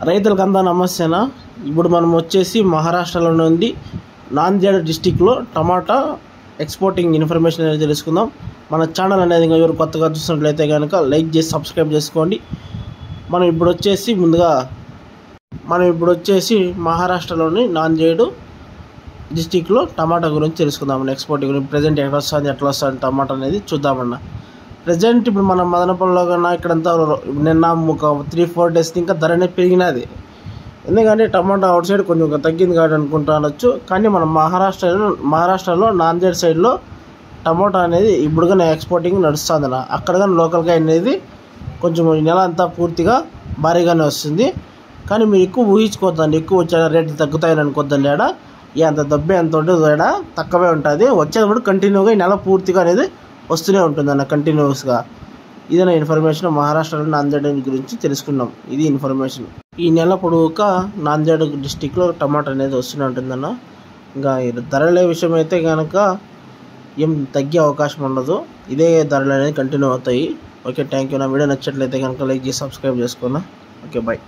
రైతులకు అంతా నమస్తేనా. ఇప్పుడు మనం వచ్చేసి మహారాష్ట్రలో నుండి నాందేడ్ డిస్టిక్లో టమాటా ఎక్స్పోర్టింగ్ ఇన్ఫర్మేషన్ అనేది తెలుసుకుందాం. మన ఛానల్ అనేది ఎవరు కొత్తగా చూసినట్లయితే కనుక లైక్ చేసి సబ్స్క్రైబ్ చేసుకోండి. మనం ఇప్పుడు వచ్చేసి మహారాష్ట్రలోని నాందేడ్ డిస్టిక్లో టమాటా గురించి తెలుసుకుందాం. ఎక్స్పోర్టింగ్ గురించి ప్రజెంట్ ఎట్లా వస్తుంది టమాటా అనేది చూద్దామన్నా. ప్రజెంట్ ఇప్పుడు మన మదనపల్లిలో కన్నా ఇక్కడంతా నిన్న ఒక 3-4 డేస్ ఇంకా ధర అనేది పెరిగినది. ఎందుకంటే టమాటా అవుట్ సైడ్ కొంచెం తగ్గింది కాబట్టి అనుకుంటానొచ్చు. కానీ మన మహారాష్ట్రలో నాందేడ్ సైడ్లో టమాటా అనేది ఇప్పుడు కానీ ఎక్స్పోర్టింగ్ నడుస్తుంది అన్న. అక్కడ కానీ లోకల్గా అనేది కొంచెం ఈ నెల అంతా పూర్తిగా భారీగానే వస్తుంది. కానీ మీరు ఎక్కువ ఊహించుకోవద్దండి, ఎక్కువ వచ్చే రేట్లు తగ్గుతాయని అనుకోద్దండి. ఎంత దెబ్బ ఎంత ఉంటుంది తక్కువే ఉంటుంది. వచ్చేటప్పుడు కంటిన్యూగా ఈ నెల పూర్తిగా అనేది వస్తూనే ఉంటుంది అన్న, కంటిన్యూస్గా. ఇదైనా ఇన్ఫర్మేషన్ మహారాష్ట్రలో నాందేడ్ గురించి తెలుసుకున్నాం. ఇది ఇన్ఫర్మేషన్. ఈ నెల పొడవుగా నాందేడ్ డిస్టిక్లో టమాటా అనేది వస్తూనే ఉంటుందన్న. ఇంకా ధరల విషయం అయితే కనుక ఏం తగ్గే అవకాశం ఉండదు. ఇదే ధరలు అనేది కంటిన్యూ అవుతాయి. Okay, thank you. నా వీడియో నచ్చట్లయితే కనుక లైక్ చేసి సబ్స్క్రైబ్ చేసుకున్నా. Okay, bye.